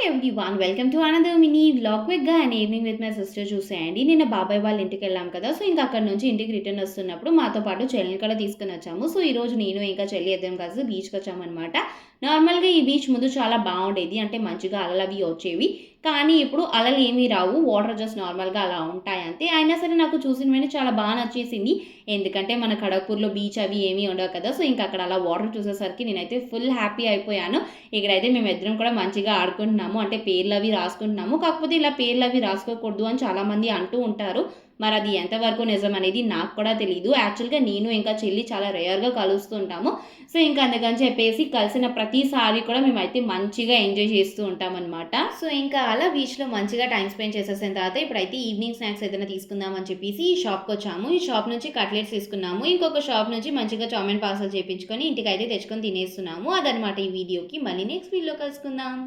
Everyone welcome to another mini vlog క్విక్‌గా and evening with my sister చూసేయండి. నిన్న బాబాయ్ వాళ్ళ ఇంటికెళ్ళాం కదా! సో, ఇంక అక్కడి నుంచి ఇంటికి రిటర్న్ వస్తున్నప్పుడు మాతో పాటు చెల్లిని కూడా తీసుకొనొచ్చాము. సో, ఈరోజు నేను ఇంకా చెల్లి ఇద్దరం కలిసి బీచ్‌కొచ్చామనమాట. నార్మల్‌గా ఈ బీచ్ ముందు చాలా బావుండేది. అంటే మంచిగా అలలవి వచ్చేవి. కానీ ఇప్పుడు అలలేమీ రావు. వాటర్ జస్ట్ నార్మల్‌గా అలా ఉంటాయంతే. అయినా సరే నాకు చూసిన వెంటనే చాలా నచ్చేసింది. ఎందుకంటే మన ఖడగ్‌పూర్‌లో బీచ్ అవి ఏమీ ఉండవు కదా! సో, ఇంక అక్కడ అలా వాటర్ చూసేసరికి నేనైతే ఫుల్ హ్యాపీ అయిపోయాను. ఇక్కడైతే మేమిద్దరం కూడా మంచిగా ఆడుకుంటున్నాము. అంటే పేర్లవి రాసుకుంటున్నాము. కాకపోతే ఇలా పేర్లవి రాసుకోకూడదు అని చాలామంది అంటూ ఉంటారు. మరది ఎంతవరకు నిజమనేది నాకు కూడా తెలీదు. యాక్చువల్‌గా నేను ఇంకా చెల్లి చాలా రేర్‌గా కలుస్తుంటాము. సో, ఇంక అందుకని చెప్పేసి కలిసిన ప్రతిసారి కూడా మేమైతే మంచిగా ఎంజాయ్ చేస్తూ ఉంటామనమాట. సో, ఇంకా అలా బీచ్‌లో మంచిగా టైమ్ స్పెండ్ చేసేసిన తర్వాత ఇప్పుడైతే ఈవినింగ్ స్నాక్స్ ఏదైనా తీసుకుందాం అని చెప్పేసి ఈ షాప్‌కొచ్చాము. ఈ షాప్ నుంచి కట్లెట్స్ తీసుకున్నాము. ఇంకొక షాప్ నుంచి మంచిగా చాౌమిన్ పార్సెల్ చేపించుకొని ఇంటికైతే తెచ్చుకొని తినేస్తున్నాము. అదనమాట ఈ వీడియోకి. మళ్ళీ నెక్స్ట్ వీడియోలో కలుసుకుందాం.